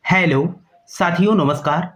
Hello साथियों, नमस्कार।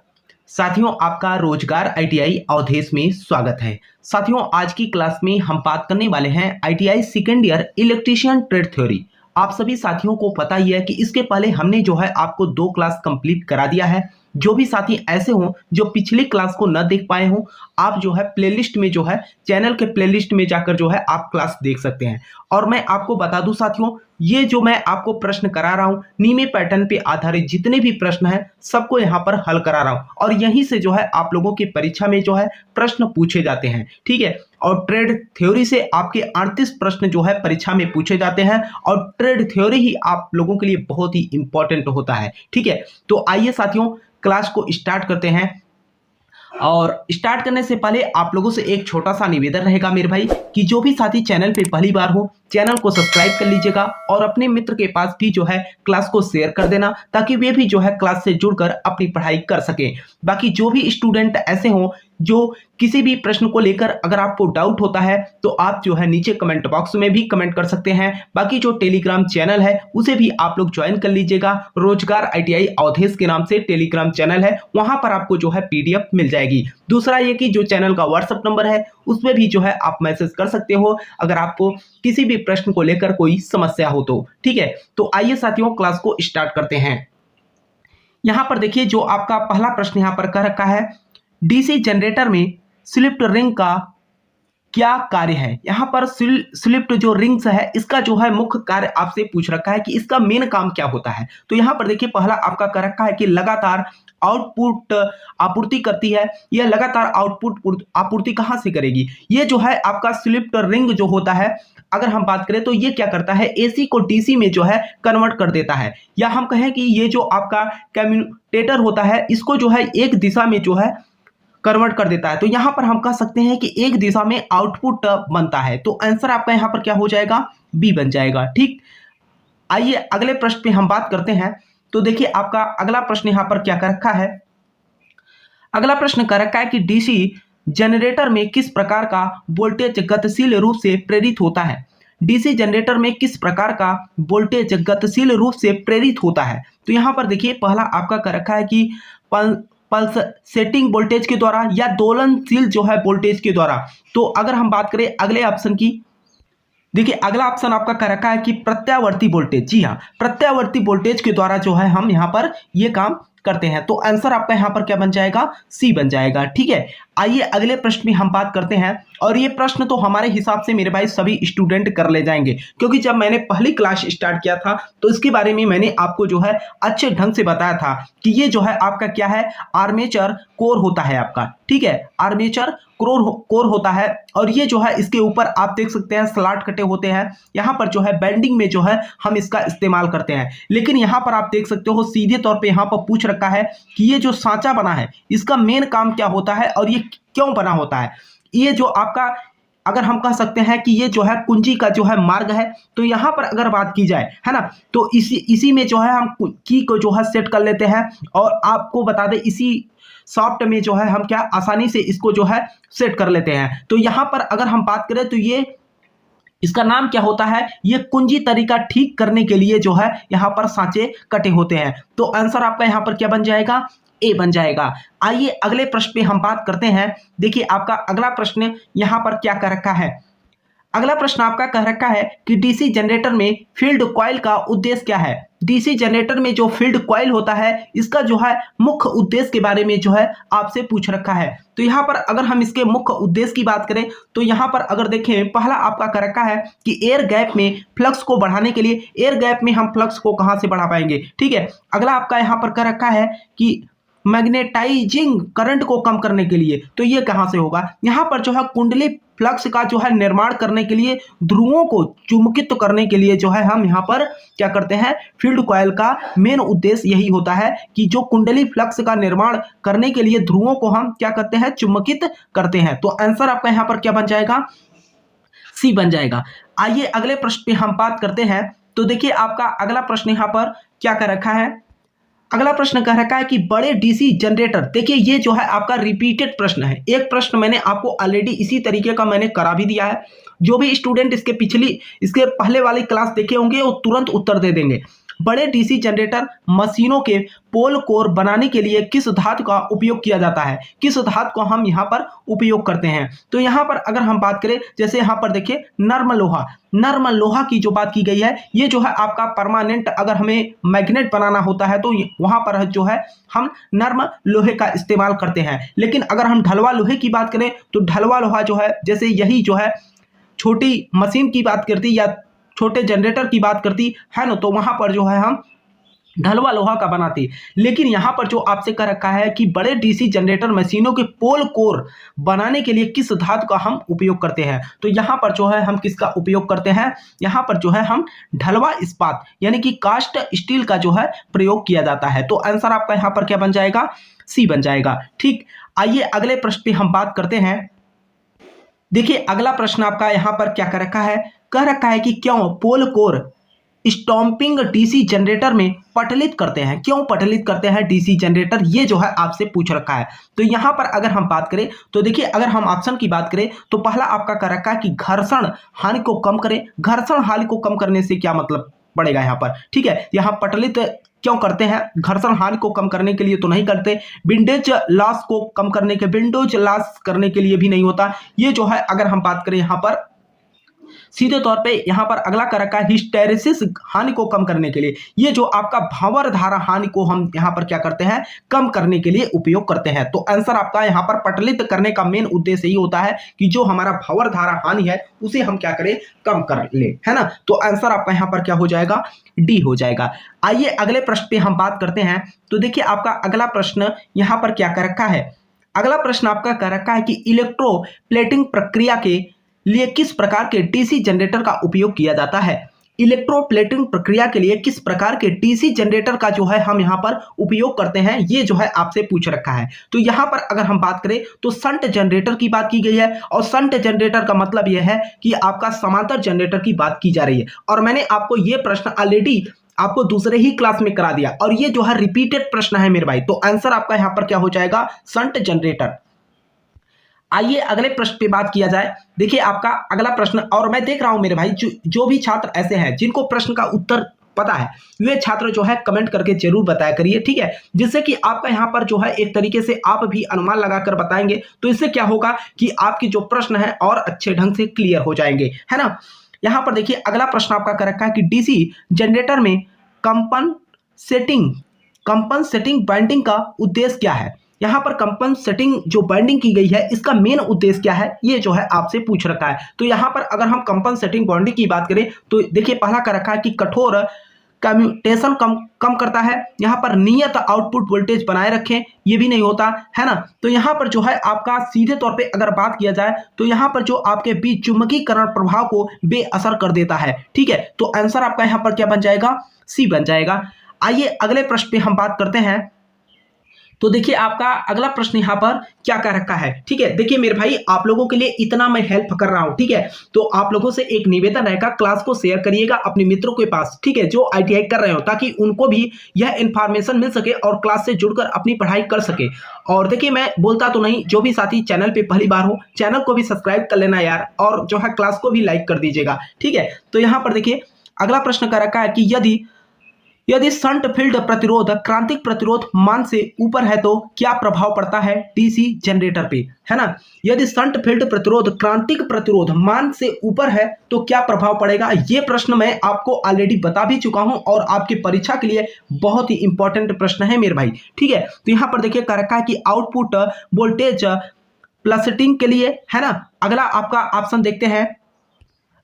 साथियों, आपका रोजगार आईटीआई अवधेश में स्वागत है। साथियों, आज की क्लास में हम बात करने वाले हैं ITI second year electrician trade theory. आप सभी साथियों को पता ही है कि इसके पहले हमने जो है आपको 2 क्लास कंप्लीट करा दिया है। जो भी साथी ऐसे हों जो पिछली क्लास को न देख पाए हों, आप जो है प्लेलिस्ट में जो है चैनल के प्लेलिस्ट में जाकर जो है आप क्लास देख सकते हैं। और मैं आपको बता दूं साथियों, ये जो मैं आपको प्रश्न करा रहा हूं, नीमे पैटर्न पे आधारित जितने भी प्रश्न हैं सबको यहां पर हल करा रहा हूं और यहीं से जो है आप लोगों की परीक्षा में जो है प्रश्न पूछे जाते हैं। ठीक है, और ट्रेड थ्योरी से आपके 38 प्रश्न जो है परीक्षा में पूछे जाते हैं और ट्रेड थ्योरी ही आप लोगों के लिए बहुत ही इंपॉर्टेंट होता है। ठीक है, तो आइए साथियों क्लास को स्टार्ट करते हैं। और स्टार्ट करने से पहले आप लोगों से एक छोटा सा निवेदन रहेगा मेरे भाई कि जो भी साथी चैनल पे पहली बार हो, चैनल को सब्सक्राइब कर लीजिएगा और अपने मित्र के पास भी जो है क्लास को शेयर कर देना ताकि वे भी जो है क्लास से जुड़कर अपनी पढ़ाई कर सकें। बाकी जो भी स्टूडेंट ऐसे हों जो किसी भी प्रश्न को लेकर अगर आपको डाउट होता है तो आप जो है नीचे कमेंट बॉक्स में भी कमेंट कर सकते हैं। बाकी जो टेलीग्राम चैनल है उसे भी आप लोग ज्वाइन कर लीजिएगा। रोजगार आईटीआई अवधेश के नाम से टेलीग्राम चैनल है, वहां पर आपको जो है पीडीएफ मिल जाएगी। दूसरा ये कि जो चैनल का व्हाट्सएप नंबर है उसमें भी जो है आप मैसेज कर सकते हो अगर आपको किसी भी प्रश्न को लेकर कोई समस्या हो तो। ठीक है, तो आइए साथियों क्लास को स्टार्ट करते हैं। यहां पर देखिए जो आपका पहला प्रश्न यहां पर कह रखा है, डीसी जनरेटर में स्लिप रिंग का क्या कार्य है। यहां पर स्लिप जो रिंग्स है इसका जो है मुख्य कार्य आपसे पूछ रखा है कि इसका मेन काम क्या होता है। तो यहां पर देखिए पहला आपका कह रखा है कि लगातार आउटपुट आपूर्ति करती है। यह लगातार आउटपुट आपूर्ति कहां से करेगी। ये जो है आपका स्लिप रिंग जो होता है, अगर हम बात करें तो ये क्या करता है, एसी को डीसी में जो है कन्वर्ट कर देता है। या हम कहें कि ये जो आपका कम्यूटेटर होता है इसको जो है एक दिशा में जो है कन्वर्ट कर देता है। तो यहां पर हम कह सकते हैं कि एक दिशा में आउटपुट बनता है। तो आंसर आपका यहां पर क्या हो जाएगा, बी बन जाएगा। ठीक, आइए अगले प्रश्न पे हम बात करते हैं। तो देखिए आपका अगला प्रश्न यहां पर क्या कर रखा है। अगला प्रश्न कर रखा है कि डीसी जनरेटर में किस प्रकार का वोल्टेज गतिशील रूप से प्रेरित होता है। डीसी जनरेटर में किस प्रकार का वोल्टेज गतिशील रूप से प्रेरित होता है। तो यहां पर देखिए पहला आपका कर रखा है कि पल्सेटिंग वोल्टेज के द्वारा या दोलनशील जो है वोल्टेज के द्वारा। तो अगर हम बात करें अगले ऑप्शन की, देखिए अगला ऑप्शन आपका कह रखा है कि प्रत्यावर्ती वोल्टेज। जी हाँ, प्रत्यावर्ती वोल्टेज के द्वारा जो है हम यहाँ पर ये काम करते हैं। तो आंसर आपका यहाँ पर क्या बन जाएगा, सी बन जाएगा। ठीक है, आइए अगले प्रश्न में हम बात करते हैं। और ये प्रश्न तो हमारे हिसाब से मेरे भाई सभी स्टूडेंट कर ले जाएंगे, क्योंकि जब मैंने पहली क्लास स्टार्ट किया था तो इसके बारे में मैंने आपको जो है अच्छे ढंग से बताया था कि ये जो है आपका क्या है, आर्मेचर कोर होता है आपका। ठीक है, आर्मेचर कोर होता है और ये जो है इसके ऊपर आप देख सकते हैं स्लॉट कटे होते हैं। यहाँ पर जो है बेंडिंग में जो है हम इसका इस्तेमाल करते हैं। लेकिन यहाँ पर आप देख सकते हो सीधे तौर पे यहाँ पर पूछ रखा है कि ये जो सांचा बना है इसका मेन काम क्या होता है और ये क्यों बना होता है। ये जो आपका अगर हम कह सकते हैं कि ये जो है कुंजी का जो है मार्ग है। तो यहाँ पर अगर बात की जाए है ना, तो इसी में जो है हम की को जो है सेट कर लेते हैं। और आपको बता दें इसी सॉफ्ट में जो है हम क्या आसानी से इसको जो है सेट कर लेते हैं। तो यहाँ पर अगर हम बात करें तो ये इसका नाम क्या होता है, ये कुंजी तरीका ठीक करने के लिए जो है यहाँ पर सांचे कटे होते हैं। तो आंसर आपका यहाँ पर क्या बन जाएगा, ए बन जाएगा। आइए अगले प्रश्न पे हम बात करते हैं। देखिए आपका अगला प्रश्न यहाँ पर क्या कर रखा है। अगला प्रश्न आपका कह रखा है कि डीसी जनरेटर में फील्ड कॉइल का उद्देश्य क्या है। डीसी जनरेटर में जो फील्ड कॉइल होता है इसका जो है मुख्य उद्देश्य के बारे में जो है आपसे पूछ रखा है। तो यहाँ पर अगर हम इसके मुख्य उद्देश्य की बात करें तो यहाँ पर अगर देखें पहला आपका कह रखा है कि एयर गैप में फ्लक्स को बढ़ाने के लिए। एयर गैप में हम फ्लक्स को कहाँ से बढ़ा पाएंगे। ठीक है, अगला आपका यहाँ पर कह रखा है कि मैग्नेटाइजिंग करंट को कम करने के लिए। तो ये कहां से होगा, यहां पर जो है कुंडली फ्लक्स का जो है निर्माण करने के लिए, ध्रुवों को चुंबकित करने के लिए जो है हम यहां पर क्या करते हैं, फील्ड कॉइल का मेन उद्देश्य यही होता है कि जो कुंडली फ्लक्स का निर्माण करने के लिए ध्रुवों को हम क्या करते हैं, चुंबकित करते हैं। तो आंसर आपका यहां पर क्या बन जाएगा, सी बन जाएगा। आइए अगले प्रश्न पे हम बात करते हैं। तो देखिए आपका अगला प्रश्न यहां पर क्या कर रखा है। अगला प्रश्न कह रखा है कि बड़े डीसी जनरेटर। देखिए ये जो है आपका रिपीटेड प्रश्न है। एक प्रश्न मैंने आपको ऑलरेडी इसी तरीके का मैंने करा भी दिया है। जो भी स्टूडेंट इसके पहले वाली क्लास देखे होंगे वो तुरंत उत्तर दे देंगे। बड़े डीसी जनरेटर मशीनों के पोल कोर बनाने के लिए किस धातु का उपयोग किया जाता है, किस धातु को हम यहाँ पर उपयोग करते हैं। तो यहाँ पर अगर हम बात करें, जैसे यहाँ पर देखिए नर्म लोहा, नर्म लोहा की जो बात की गई है, ये जो है आपका परमानेंट, अगर हमें मैग्नेट बनाना होता है तो वहां पर जो है हम नर्म लोहे का इस्तेमाल करते हैं। लेकिन अगर हम ढलवा लोहे की बात करें तो ढलवा लोहा जो है, जैसे यही जो है छोटी मशीन की बात करती या छोटे जनरेटर की बात करती है ना, तो वहां पर जो है हम ढलवा लोहा का बनाती। लेकिन यहां पर जो आपसे कह रखा है कि बड़े डीसी जनरेटर मशीनों के पोल कोर बनाने के लिए किस धातु का हम उपयोग करते हैं, तो यहां पर जो है हम किसका उपयोग करते हैं, यहां पर जो है हम ढलवा इस्पात यानी कि कास्ट स्टील का जो है प्रयोग किया जाता है। तो आंसर आपका यहां पर क्या बन जाएगा, सी बन जाएगा। ठीक, आइए अगले प्रश्न पे हम बात करते हैं। देखिए अगला प्रश्न आपका यहां पर क्या कह रखा है कि क्यों पोल कोर स्टॉम्पिंग डीसी जनरेटर में पटलित करते हैं, क्यों पटलित करते हैं डीसी जनरेटर, ये जो है आपसे पूछ रखा है। तो यहां पर अगर हम बात करें तो देखिए, अगर हम ऑप्शन की बात करें तो पहला आपका कह रखा है कि घर्षण हानि को कम करें। घर्षण हानि को कम करने से क्या मतलब पड़ेगा यहाँ पर, ठीक है, यहाँ पटलित क्यों करते हैं, घर्षण हानि को कम करने के लिए तो नहीं करते, विंडेज लॉस को कम करने के, विंडोज लॉस करने के लिए भी नहीं होता। ये जो है अगर हम बात करें यहाँ पर सीधे तौर पे यहाँ पर अगला कर रखा है हिस्टेरेसिस हानि को कम करने के लिए, ये जो आपका भंवर धारा हानि को हम यहाँ पर क्या करते हैं, कम करने के लिए उपयोग करते हैं। तो आंसर आपका यहाँ पर पटलित करने का मेन उद्देश्य ही होता है कि जो हमारा भंवर धारा हानि है उसे हम क्या करें, कम कर ले, है ना। तो आंसर आपका यहाँ पर क्या हो जाएगा, डी हो जाएगा। आइए अगले प्रश्न पे हम बात करते हैं। तो देखिए आपका अगला प्रश्न यहाँ पर क्या कर रखा है, अगला प्रश्न आपका कह रखा है कि इलेक्ट्रोप्लेटिंग प्रक्रिया के लिए किस प्रकार के डीसी जनरेटर का उपयोग किया जाता है। इलेक्ट्रोप्लेटिंग प्रक्रिया के लिए किस प्रकार के डीसी जनरेटर का जो है हम यहाँ पर उपयोग करते हैं, ये जो है आपसे पूछ रखा है। तो यहाँ पर अगर हम बात करें तो शंट जनरेटर की बात की गई है, और शंट जनरेटर का मतलब यह है कि आपका समांतर जनरेटर की बात की जा रही है। और मैंने आपको ये प्रश्न ऑलरेडी आपको दूसरे ही क्लास में करा दिया, और ये जो है रिपीटेड प्रश्न है मेरे भाई। तो आंसर आपका यहाँ पर क्या हो जाएगा, शंट जनरेटर। आइए अगले प्रश्न पे बात किया जाए। देखिए आपका अगला प्रश्न, और मैं देख रहा हूं मेरे भाई जो भी छात्र ऐसे हैं जिनको प्रश्न का उत्तर पता है, वे छात्र जो है कमेंट करके जरूर बताया करिए, ठीक है, जिससे कि आपका यहाँ पर जो है एक तरीके से आप भी अनुमान लगाकर बताएंगे, तो इससे क्या होगा कि आपके जो प्रश्न है और अच्छे ढंग से क्लियर हो जाएंगे, है ना। यहाँ पर देखिए अगला प्रश्न आपका कर रखा है कि डीसी जनरेटर में कंपनसेटिंग बाइंडिंग का उद्देश्य क्या है। यहाँ पर कंपनसेटिंग जो बाइंडिंग की गई है इसका मेन उद्देश्य क्या है, ये जो है आपसे पूछ रखा है। तो यहाँ पर अगर हम कंपनसेटिंग बाइंडिंग की बात करें तो देखिए पहला कर रखा है कि कठोर कम्यूटेशन कम करता है, यहाँ पर नियत आउटपुट वोल्टेज बनाए रखें, ये भी नहीं होता, है ना। तो यहाँ पर जो है आपका सीधे तौर पे अगर बात किया जाए तो यहाँ पर जो आपके बीच चुंबकीकरण प्रभाव को बेअसर कर देता है, ठीक है। तो आंसर आपका यहाँ पर क्या बन जाएगा, सी बन जाएगा। आइए अगले प्रश्न पे हम बात करते हैं। तो देखिए आपका अगला प्रश्न यहाँ पर क्या कर रखा है, ठीक है। देखिए मेरे भाई आप लोगों के लिए इतना मैं हेल्प कर रहा हूँ, ठीक है, तो आप लोगों से एक निवेदन रहेगा, क्लास को शेयर करिएगा अपने मित्रों के पास, ठीक है, जो आईटीआई कर रहे हो, ताकि उनको भी यह इन्फॉर्मेशन मिल सके और क्लास से जुड़कर अपनी पढ़ाई कर सके। और देखिए मैं बोलता तो नहीं, जो भी साथी चैनल पे पहली बार हो चैनल को भी सब्सक्राइब कर लेना यार, और जो है क्लास को भी लाइक कर दीजिएगा, ठीक है। तो यहाँ पर देखिए अगला प्रश्न कर रखा है कि यदि शंट फील्ड प्रतिरोध क्रांतिक प्रतिरोध मान से ऊपर है तो क्या प्रभाव पड़ता है डीसी जनरेटर पे, है ना। यदि शंट फील्ड प्रतिरोध क्रांतिक प्रतिरोध मान से ऊपर है तो क्या प्रभाव पड़ेगा, ये प्रश्न मैं आपको ऑलरेडी बता भी चुका हूं, और आपकी परीक्षा के लिए बहुत ही इंपॉर्टेंट प्रश्न है मेरे भाई, ठीक है। तो यहाँ पर देखिए कह रखा है कि आउटपुट वोल्टेज प्लसिटिंग के लिए, है ना। अगला आपका ऑप्शन देखते हैं।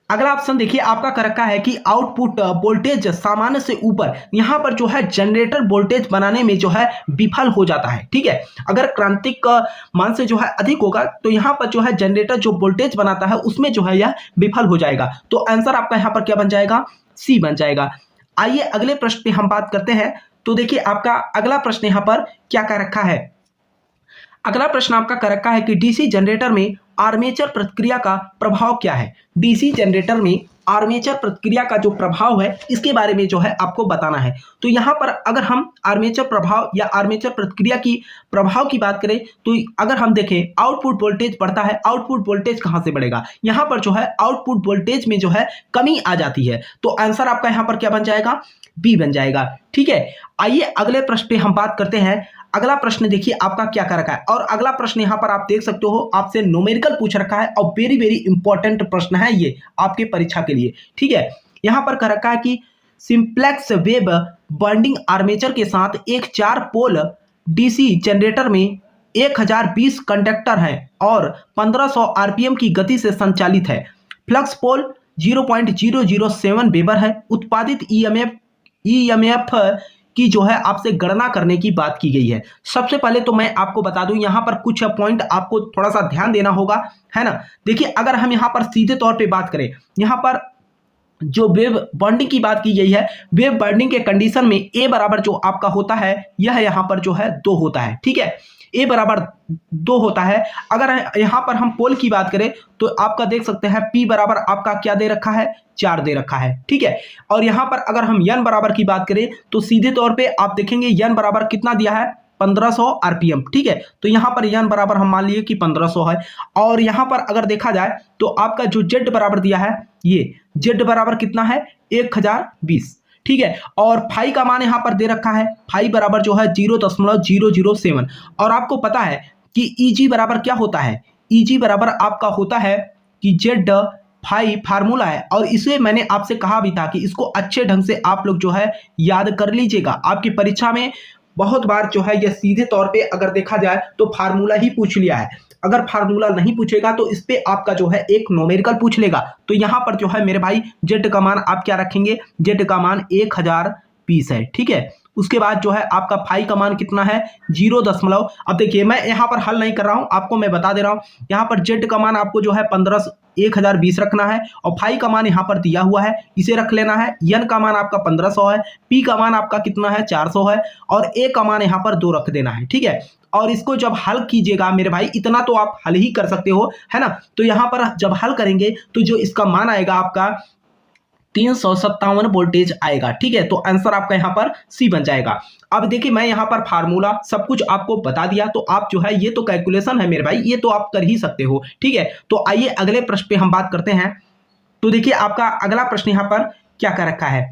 अगला ऑप्शन देखिए आपका कर रखा है कि आउटपुट वोल्टेज सामान्य से ऊपर, यहां पर जो है जनरेटर वोल्टेज बनाने में जो है विफल हो जाता है, ठीक है। अगर क्रांतिक मान से जो है अधिक होगा तो यहां पर जो है जनरेटर जो वोल्टेज बनाता है उसमें जो है यह विफल हो जाएगा। तो आंसर आपका यहां पर क्या बन जाएगा, सी बन जाएगा। आइए अगले प्रश्न पे हम बात करते हैं। तो देखिए आपका अगला प्रश्न यहां पर क्या कर रखा है। अगला प्रश्न आपका कर रखा है कि डीसी जनरेटर में आर्मेचर प्रतिक्रिया का प्रभाव क्या है। डीसी जनरेटर में आर्मेचर प्रतिक्रिया का जो प्रभाव है इसके बारे में जो है आपको बताना है। तो यहाँ पर अगर हम आर्मेचर प्रभाव या आर्मेचर प्रतिक्रिया की प्रभाव की बात करें तो अगर हम देखें आउटपुट वोल्टेज बढ़ता है, आउटपुट वोल्टेज कहाँ से बढ़ेगा, यहाँ पर जो है आउटपुट वोल्टेज में जो है कमी आ जाती है। तो आंसर आपका यहाँ पर क्या बन जाएगा, बी बन जाएगा। ठीक है, आइए अगले प्रश्न पे हम बात करते हैं। अगला प्रश्न देखिए आपका क्या कर रखा है, और अगला प्रश्न यहां पर आप देख सकते हो आपसे न्यूमेरिकल पूछ रखा है और वेरी वेरी इंपॉर्टेंट प्रश्न है ये आपके परीक्षा के लिए। ठीक है, यहां पर कर रखा है कि सिंप्लेक्स वेब बॉन्डिंग आर्मेचर के साथ एक 4 पोल डीसी जनरेटर में 1020 कंडक्टर हैं और 1500 आरपीएम की गति से संचालित है। फ्लक्स पोल 0.007 वेबर है। उत्पादित ईएमएफ की जो है आपसे गणना करने की बात की गई है। सबसे पहले तो मैं आपको बता दूं यहाँ पर कुछ पॉइंट आपको थोड़ा सा ध्यान देना होगा, है ना। देखिए अगर हम यहाँ पर सीधे तौर पे बात करें, यहाँ पर जो वेव बॉन्डिंग की बात की गई है, वेव बॉन्डिंग के कंडीशन में ए बराबर जो आपका होता है यह यहाँ पर जो है 2 होता है। ठीक है, ए बराबर 2 होता है। अगर यहाँ पर हम पोल की बात करें तो आपका देख सकते हैं पी बराबर आपका क्या दे रखा है, 4 दे रखा है। ठीक है, और यहाँ पर अगर हम एन बराबर की बात करें तो सीधे तौर पे आप देखेंगे एन बराबर कितना दिया है, 1500 आरपीएम। ठीक है, तो यहाँ पर एन बराबर हम मान लिए कि 1500 है। और यहाँ पर अगर देखा जाए तो आपका जो जेड बराबर दिया है, ये जेड बराबर कितना है, 1020। ठीक है, और फाई का मान यहाँ पर दे रखा है, फाई बराबर जो है 0.007। और आपको पता है कि ईजी बराबर क्या होता है, ईजी बराबर आपका होता है कि जेड फाई फार्मूला है। और इसे मैंने आपसे कहा भी था कि इसको अच्छे ढंग से आप लोग जो है याद कर लीजिएगा। आपकी परीक्षा में बहुत बार जो है यह सीधे तौर पे अगर देखा जाए तो फार्मूला ही पूछ लिया है। अगर फार्मूला नहीं पूछेगा तो इस पे आपका जो है एक न्यूमेरिकल पूछ लेगा। तो यहाँ पर जो है मेरे भाई जेड का मान आप क्या रखेंगे, जेड का मान 1020 है। ठीक है, उसके बाद जो है आपका फाई का मान कितना है, 0. अब देखिए मैं यहाँ पर हल नहीं कर रहा हूँ, आपको मैं बता दे रहा हूँ। यहाँ पर जेड का मान आपको जो है 1020 रखना है और फाई का मान यहाँ पर दिया हुआ है, इसे रख लेना है। एन का मान आपका 1500 है, पी का मान आपका कितना है, 400 है, और ए का मान यहाँ पर 2 रख देना है। ठीक है, और इसको जब हल कीजिएगा मेरे भाई, इतना तो आप हल ही कर सकते हो, है ना। तो यहाँ पर जब हल करेंगे तो जो इसका मान आएगा आपका 357 वोल्टेज आएगा। ठीक है, तो आंसर आपका यहाँ पर सी बन जाएगा। अब देखिए मैं यहाँ पर फार्मूला सब कुछ आपको बता दिया, तो आप जो है ये तो कैलकुलेशन है मेरे भाई, ये तो आप कर ही सकते हो। ठीक है, तो आइए अगले प्रश्न पे हम बात करते हैं। तो देखिए आपका अगला प्रश्न यहाँ पर क्या कर रखा है,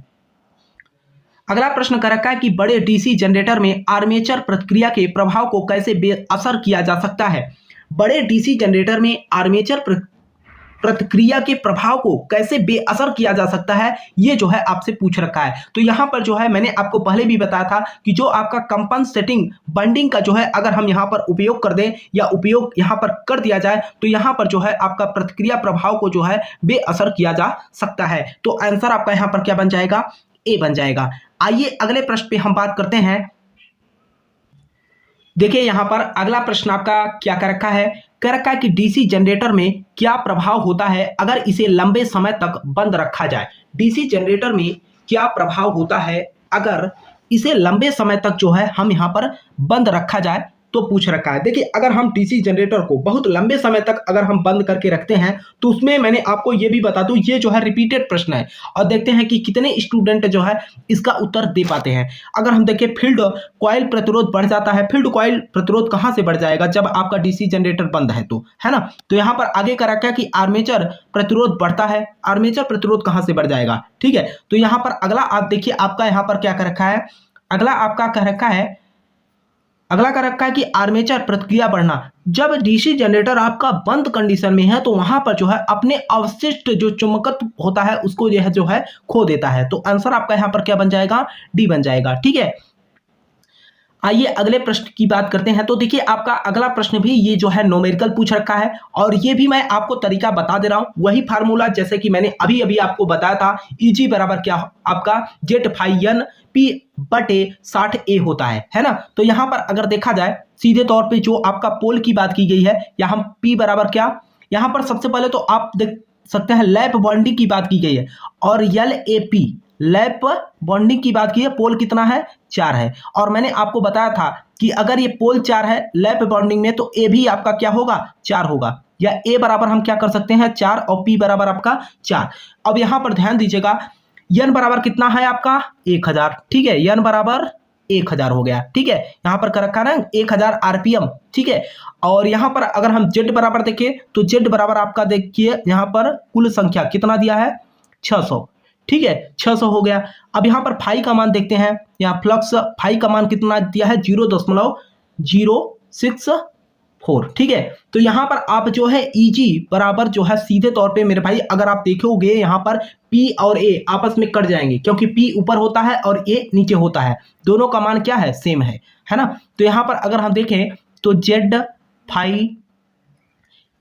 अगला प्रश्न कर रखा है कि बड़े डीसी जनरेटर में आर्मेचर प्रतिक्रिया के प्रभाव को कैसे बेअसर किया जा सकता है। बड़े डीसी जनरेटर में आर्मेचर प्रतिक्रिया के प्रभाव को कैसे बेअसर किया जा सकता है, ये जो है आपसे पूछ रखा है। तो यहाँ पर जो है मैंने आपको पहले भी बताया था कि जो आपका कंपनसेटिंग बॉन्डिंग का जो है अगर हम यहाँ पर उपयोग कर दें या उपयोग यहाँ पर कर दिया जाए तो यहाँ पर जो है आपका प्रतिक्रिया प्रभाव को जो है बेअसर किया जा सकता है। तो आंसर आपका यहाँ पर क्या बन जाएगा, ए बन जाएगा। आइए अगले प्रश्न पे हम बात करते हैं। देखिए यहाँ पर अगला प्रश्न आपका क्या कर रखा है, कह रखा है कि डीसी जनरेटर में क्या प्रभाव होता है अगर इसे लंबे समय तक बंद रखा जाए। डीसी जनरेटर में क्या प्रभाव होता है अगर इसे लंबे समय तक जो है हम यहाँ पर बंद रखा जाए, तो पूछ रखा है। देखिए अगर हम डीसी जनरेटर को बहुत लंबे समय तक अगर हम बंद करके रखते हैं तो उसमें मैंने आपको ये भी बता दूं, ये जो है रिपीटेड प्रश्न है और देखते हैं कि कितने स्टूडेंट जो है इसका उत्तर दे पाते हैं। अगर हम देखें फील्ड कॉइल प्रतिरोध बढ़ जाता है, फील्ड कॉइल प्रतिरोध कहां से बढ़ जाएगा, जब आपका डीसी जनरेटर बंद है तो, है ना। तो यहाँ पर आगे का रखा है कि आर्मेचर प्रतिरोध बढ़ता है, आर्मेचर प्रतिरोध कहां से बढ़ जाएगा। ठीक है, तो यहाँ पर अगला आप देखिए आपका यहाँ पर क्या कर रखा है, अगला आपका कह रखा है, अगला का रखा है कि आर्मेचर प्रतिक्रिया बढ़ना। जब डीसी जनरेटर आपका बंद कंडीशन में है तो वहां पर जो है अपने अवशिष्ट जो चुंबकत्व होता है उसको जो है खो देता है। तो आंसर आपका यहां पर क्या बन जाएगा, डी बन जाएगा। ठीक है, आइए अगले प्रश्न की बात करते हैं। तो देखिए आपका अगला प्रश्न भी ये जो है न्यूमेरिकल पूछ रखा है और ये भी मैं आपको तरीका बता दे रहा हूं, वही फार्मूला जैसे कि मैंने अभी अभी आपको बताया था। ईजी बराबर क्या आपका जेड फाई एन पी बटे 60 ए होता है ना। तो यहां पर अगर देखा जाए सीधे तौर पे जो आपका पोल की बात की गई है, यहाँ पी बराबर क्या, यहां पर सबसे पहले तो आप देख सकते हैं लैप बॉन्डिंग की बात की गई है और L A P lap bonding की बात की है, पोल कितना है, 4 है। और मैंने आपको बताया था कि अगर ये पोल 4 है लैप बॉन्डिंग में तो ए भी आपका क्या होगा, 4 होगा। या ए बराबर हम क्या कर सकते हैं 4 और पी बराबर आपका 4। अब यहां पर ध्यान दीजिएगा एन बराबर कितना है आपका 1000, ठीक है, एन बराबर 1000 हो गया, ठीक है, यहां पर कर रखा ना 1000 आरपीएम, ठीक है। और यहां पर अगर हम जेड बराबर देखें तो जेड बराबर आपका देखिए यहां पर कुल संख्या कितना दिया है 600, ठीक है, 600 हो गया। अब यहां पर फाई का मान देखते हैं, यहां फ्लक्स फाई का मान कितना दिया है 0.064, ठीक है। तो यहां पर आप जो है ईजी बराबर जो है सीधे तौर पे मेरे भाई अगर आप देखोगे यहां पर पी और ए आपस में कट जाएंगे, क्योंकि पी ऊपर होता है और ए नीचे होता है, दोनों का मान क्या है सेम है ना। तो यहां पर अगर हम देखें तो जेड फाई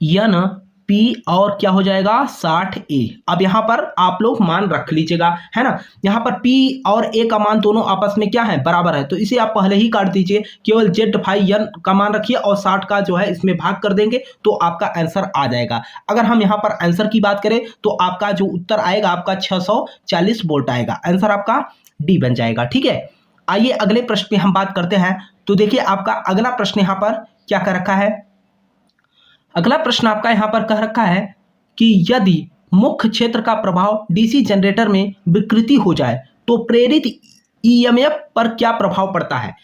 एन पी और क्या हो जाएगा 60 ए। अब यहां पर आप लोग मान रख लीजिएगा, है ना। यहां पर पी और ए का मान दोनों आपस में क्या है बराबर है, तो इसे आप पहले ही काट दीजिए, केवल जेड फाई एन का मान रखिए और 60 का जो है इसमें भाग कर देंगे तो आपका आंसर आ जाएगा। अगर हम यहां पर आंसर की बात करें तो आपका जो उत्तर आएगा आपका 640 वोल्ट आएगा, आंसर आपका डी बन जाएगा, ठीक है। आइए अगले प्रश्न पे हम बात करते हैं। तो देखिए आपका अगला प्रश्न यहां पर क्या कर रखा है, अगला प्रश्न आपका यहां पर कह रखा है कि यदि मुख्य क्षेत्र का प्रभाव डीसी जनरेटर में विकृति हो जाए तो प्रेरित ईएमएफ पर क्या प्रभाव पड़ता है।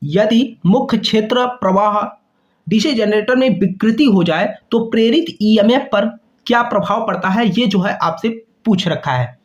यदि मुख्य क्षेत्र प्रवाह डीसी जनरेटर में विकृति हो जाए तो प्रेरित ईएमएफ पर क्या प्रभाव पड़ता है, ये जो है आपसे पूछ रखा है।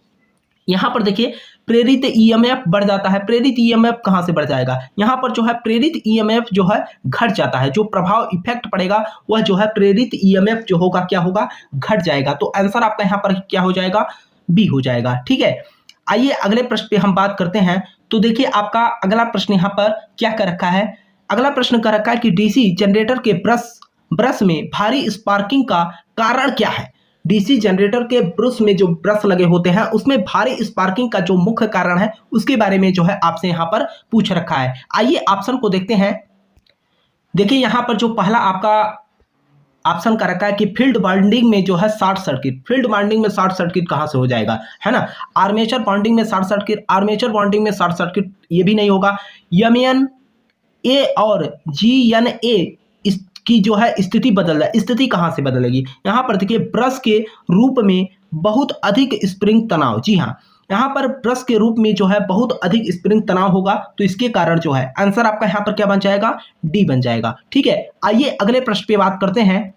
यहां पर देखिए प्रेरित ईएमएफ बढ़ जाता है, प्रेरित ईएमएफ कहां से बढ़ जाएगा, यहां पर जो है प्रेरित ईएमएफ जो है घट जाता है, जो प्रभाव इफेक्ट पड़ेगा वह जो है प्रेरित ईएमएफ जो होगा क्या होगा घट जाएगा। तो आंसर आपका यहां पर क्या हो जाएगा बी हो जाएगा, ठीक है। आइए अगले प्रश्न पे हम बात करते हैं। तो देखिए आपका अगला प्रश्न यहां पर क्या कर रखा है, अगला प्रश्न कर रखा है कि डीसी जनरेटर के ब्रश में भारी स्पार्किंग का कारण क्या है। डीसी जनरेटर के ब्रश में जो ब्रश लगे होते हैं उसमें भारी स्पार्किंग का जो मुख्य कारण है उसके बारे में जो है आपसे यहां पर पूछ रखा है। आइए ऑप्शन को देखते हैं। देखिए यहां पर जो पहला आपका ऑप्शन का रखा है कि फील्ड बाइंडिंग में जो है शॉर्ट सर्किट, फील्ड बाइंडिंग में शॉर्ट सर्किट कहां से हो जाएगा, है ना। आर्मेचर बाइंडिंग में शॉर्ट सर्किट, आर्मेचर बाइंडिंग में शॉर्ट सर्किट ये भी नहीं होगा। एमएन ए और जीएनए की जो है स्थिति बदल जाए, स्थिति कहां से बदलेगी, यहां पर देखिए ब्रश के रूप में बहुत अधिक स्प्रिंग तनाव, जी हां यहां पर ब्रश के रूप में जो है बहुत अधिक स्प्रिंग तनाव होगा, तो इसके कारण जो है आंसर आपका यहां पर क्या बन जाएगा डी बन जाएगा, ठीक है। आइए अगले प्रश्न पे बात करते हैं।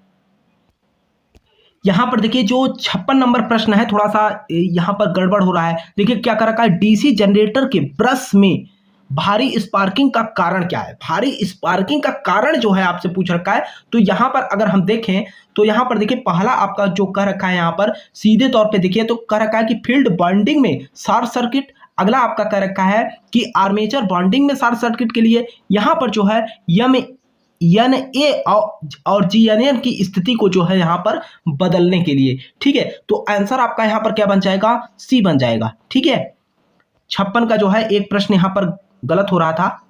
यहां पर देखिए जो 56 नंबर प्रश्न है थोड़ा सा यहां पर गड़बड़ हो रहा है। देखिए क्या कर रखा है, डीसी जनरेटर के ब्रश में भारी स्पार्किंग का कारण क्या है, भारी स्पार्किंग का कारण जो है आपसे पूछ रखा है। तो यहां पर अगर हम देखें तो यहां पर देखिए पहला आपका जो कह रखा है यहां पर सीधे तौर पे देखिए तो कह रखा है कि फील्ड बाइंडिंग में शॉर्ट सर्किट। अगला आपका कह रखा है कि आर्मेचर बाइंडिंग में शॉर्ट सर्किट के लिए यहां पर जो है एन ए और जीएनएन की स्थिति को जो है यहां पर बदलने के लिए, ठीक है। तो आंसर आपका यहां पर क्या बन जाएगा सी बन जाएगा, ठीक है। 56 का जो है एक प्रश्न यहां पर गलत हो रहा था।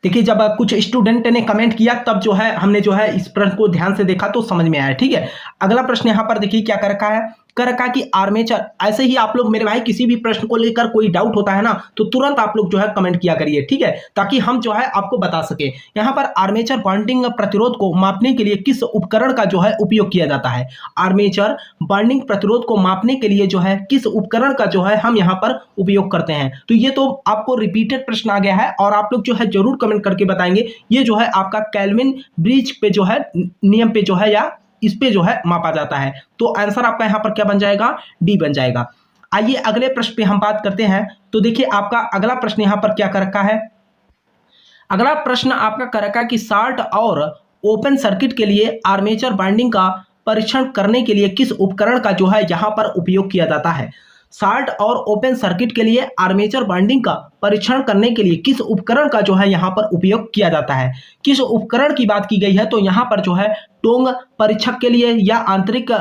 देखिए जब कुछ स्टूडेंट ने कमेंट किया तब जो है हमने जो है इस प्रश्न को ध्यान से देखा तो समझ में आया, ठीक है। अगला प्रश्न यहां पर देखिए क्या कर रखा है, कर रखा है कि आर्मेचर, ऐसे ही आप लोग मेरे भाई किसी भी प्रश्न को लेकर कोई डाउट होता है ना तो तुरंत आप लोग जो है कमेंट किया करिए, ठीक है, ताकि हम जो है आपको बता सके। यहां पर आर्मेचर बाइंडिंग प्रतिरोध को मापने के लिए किस उपकरण का जो है उपयोग किया जाता है, आर्मेचर बाइंडिंग प्रतिरोध को मापने के लिए जो है किस उपकरण का जो है हम यहां पर उपयोग करते हैं। तो ये तो आपको रिपीटेड प्रश्न आ गया है और आप लोग जो है जरूर कमेंट करके बताएंगे। ये जो है आपका केल्विन ब्रिज पे जो है नियम पे जो है या इस पे जो है मापा जाता है। तो आंसर आपका यहां पर क्या बन जाएगा डी बन जाएगा। आइए अगले प्रश्न पे हम बात करते हैं। तो देखिए आपका अगला प्रश्न यहां पर क्या कर रखा है, अगला प्रश्न आपका कर रखा है कि शॉर्ट और ओपन सर्किट के लिए आर्मेचर बाइंडिंग का परीक्षण करने के लिए किस उपकरण का जो है यहां पर उपयोग किया जाता है। शॉर्ट और ओपन सर्किट के लिए आर्मेचर बाइंडिंग का परीक्षण करने के लिए किस उपकरण का जो है यहां पर उपयोग किया जाता है। किस उपकरण की बात की गई है तो यहां पर जो है टोंग परीक्षक के लिए या आंतरिक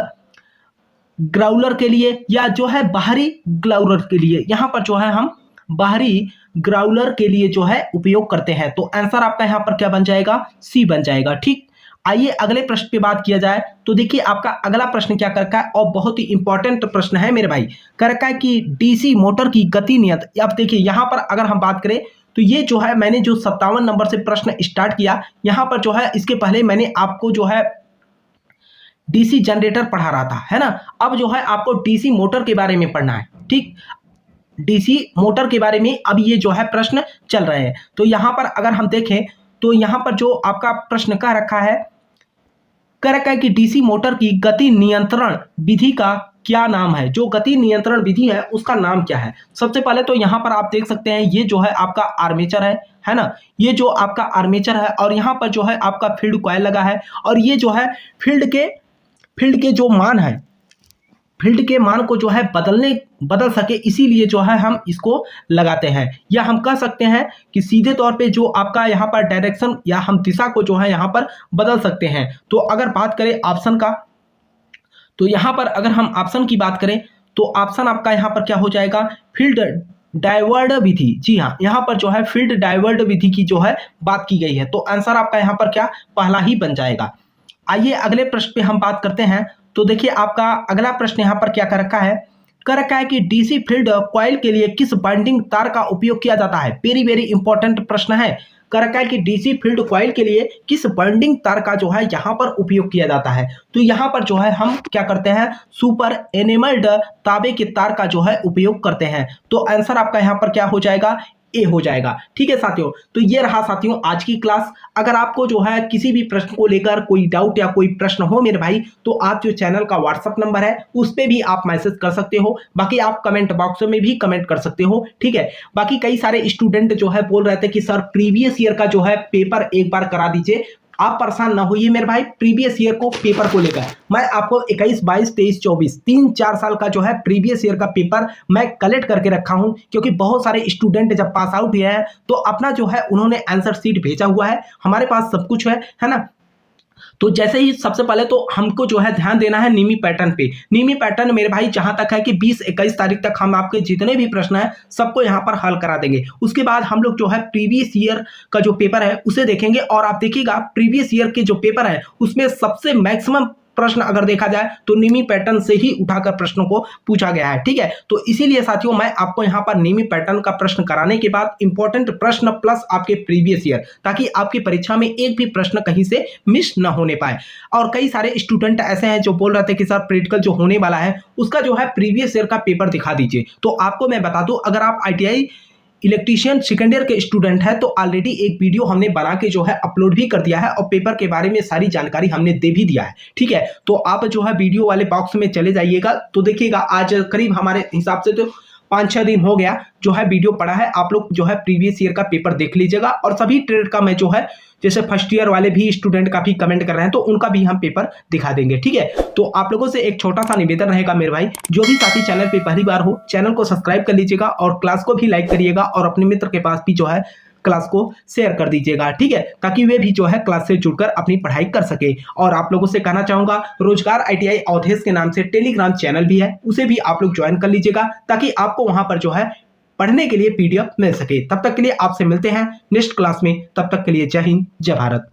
ग्राउलर के लिए या जो है बाहरी ग्राउलर के लिए, यहां पर जो है हम बाहरी ग्राउलर के लिए जो है उपयोग करते हैं। तो आंसर आपका यहां पर क्या बन जाएगा सी बन जाएगा, ठीक। आइए अगले प्रश्न पे बात किया जाए। तो देखिए आपका अगला प्रश्न क्या कर रखा है और बहुत ही इंपॉर्टेंट प्रश्न है मेरे भाई, कर रखा है कि डीसी मोटर की गति नियत। अब देखिए यहां पर अगर हम बात करें तो ये जो है मैंने जो 57 नंबर से प्रश्न स्टार्ट किया, यहां पर जो है इसके पहले मैंने आपको जो है डीसी जनरेटर पढ़ा रहा था, है ना। अब जो है आपको डीसी मोटर के बारे में पढ़ना है, ठीक। डीसी मोटर के बारे में अब ये जो है प्रश्न चल रहे हैं। तो यहाँ पर अगर हम देखें तो यहाँ पर जो आपका प्रश्न कह रखा है, कह रखा है कि डीसी मोटर की गति नियंत्रण विधि का क्या नाम है। जो गति नियंत्रण विधि है उसका नाम क्या है। सबसे पहले तो यहाँ पर आप देख सकते हैं ये जो है आपका आर्मेचर है ना। ये जो आपका आर्मेचर है और यहाँ पर जो है आपका फील्ड कॉइल लगा है और ये जो है फील्ड के जो मान है, फील्ड के मान को जो है बदल सके इसीलिए जो है हम इसको लगाते हैं। या हम कह सकते हैं कि सीधे तौर पे जो आपका यहाँ पर डायरेक्शन या हम दिशा को जो है यहाँ पर बदल सकते हैं। तो अगर बात करें ऑप्शन का, तो यहाँ पर अगर हम ऑप्शन की बात करें तो ऑप्शन आपका यहाँ पर क्या हो जाएगा, फील्ड डाइवर्ड विधि। जी हाँ, यहाँ पर जो है फील्ड डाइवर्ड विधि की जो है बात की गई है। तो आंसर आपका यहाँ पर क्या पहला ही बन जाएगा। आइए अगले प्रश्न पे हम बात करते हैं। तो देखिए आपका अगला प्रश्न यहाँ पर क्या कर रखा है, कर रखा है कि डीसी फील्ड कॉइल के लिए किस बाइंडिंग तार का उपयोग किया जाता है। वेरी वेरी इंपॉर्टेंट प्रश्न है। कर रखा है कि डीसी फील्ड कॉइल के लिए किस बाइंडिंग तार का जो है यहाँ पर उपयोग किया जाता है। तो यहाँ पर जो है हम क्या करते हैं, सुपर एनेमल्ड तांबे के तार का जो है उपयोग करते हैं। तो आंसर आपका यहाँ पर क्या हो जाएगा, ए हो जाएगा। ठीक है साथियों, तो ये रहा साथियों आज की क्लास। अगर आपको जो है किसी भी प्रश्न को लेकर कोई डाउट या कोई प्रश्न हो मेरे भाई, तो आप जो चैनल का व्हाट्सएप नंबर है उस पे भी आप मैसेज कर सकते हो। बाकी आप कमेंट बॉक्स में भी कमेंट कर सकते हो, ठीक है। बाकी कई सारे स्टूडेंट जो है बोल रहे थे कि सर प्रीवियस ईयर का जो है पेपर एक बार करा दीजिए। आप परेशान ना होइए मेरे भाई, प्रीवियस ईयर को पेपर को लेकर मैं आपको 21, 22, 23, 24 3-4 साल का जो है प्रीवियस ईयर का पेपर मैं कलेक्ट करके रखा हूं। क्योंकि बहुत सारे स्टूडेंट जब पास आउट हुए हैं तो अपना जो है उन्होंने आंसर शीट भेजा हुआ है, हमारे पास सब कुछ है ना। तो जैसे ही सबसे पहले तो हमको जो है ध्यान देना है नीमी पैटर्न पे। नीमी पैटर्न मेरे भाई जहां तक है कि 20-21 तारीख तक हम आपके जितने भी प्रश्न है सबको यहां पर हल करा देंगे। उसके बाद हम लोग जो है प्रीवियस ईयर का जो पेपर है उसे देखेंगे और आप देखिएगा प्रीवियस ईयर के जो पेपर है उसमें सबसे मैक्सिमम प्रश्न अगर देखा जाए तो नीमी पैटर्न से ही उठाकर प्रश्नों को पूछा गया है, ठीक है। तो इसीलिए साथियों मैं आपको यहां पर नीमी पैटर्न का प्रश्न कराने के बाद इंपॉर्टेंट प्रश्न प्लस आपके प्रीवियस ईयर, ताकि आपकी परीक्षा में एक भी प्रश्न कहीं से मिस न होने पाए। और कई सारे स्टूडेंट ऐसे हैं जो बोल रहे थे कि सर प्रैक्टिकल जो होने वाला है उसका जो है प्रीवियस ईयर का पेपर दिखा दीजिए। तो आपको मैं बता दूं, अगर आप ITI इलेक्ट्रीशियन सेकेंड ईयर के स्टूडेंट है तो ऑलरेडी एक वीडियो हमने बना के जो है अपलोड भी कर दिया है और पेपर के बारे में सारी जानकारी हमने दे भी दिया है, ठीक है। तो आप जो है वीडियो वाले बॉक्स में चले जाइएगा तो देखिएगा आज करीब हमारे हिसाब से तो 5-6 दिन हो गया जो है वीडियो पड़ा है। आप लोग जो है प्रीवियस ईयर का पेपर देख लीजिएगा और सभी ट्रेड का मैं जो है जैसे फर्स्ट ईयर वाले भी स्टूडेंट काफी कमेंट कर रहे हैं तो उनका भी हम पेपर दिखा देंगे, ठीक है। तो आप लोगों से एक छोटा सा निवेदन रहेगा मेरे भाई, जो भी साथी चैनल पे पहली बार हो चैनल को सब्सक्राइब कर लीजिएगा और क्लास को भी लाइक करिएगा और अपने मित्र के पास भी जो है क्लास को शेयर कर दीजिएगा, ठीक है, ताकि वे भी जो है क्लास से जुड़कर अपनी पढ़ाई कर सके। और आप लोगों से कहना चाहूंगा रोजगार ITI अवधेश के नाम से टेलीग्राम चैनल भी है, उसे भी आप लोग ज्वाइन कर लीजिएगा ताकि आपको वहां पर जो है पढ़ने के लिए PDF मिल सके। तब तक के लिए आपसे मिलते हैं नेक्स्ट क्लास में, तब तक के लिए जय हिंद जय भारत।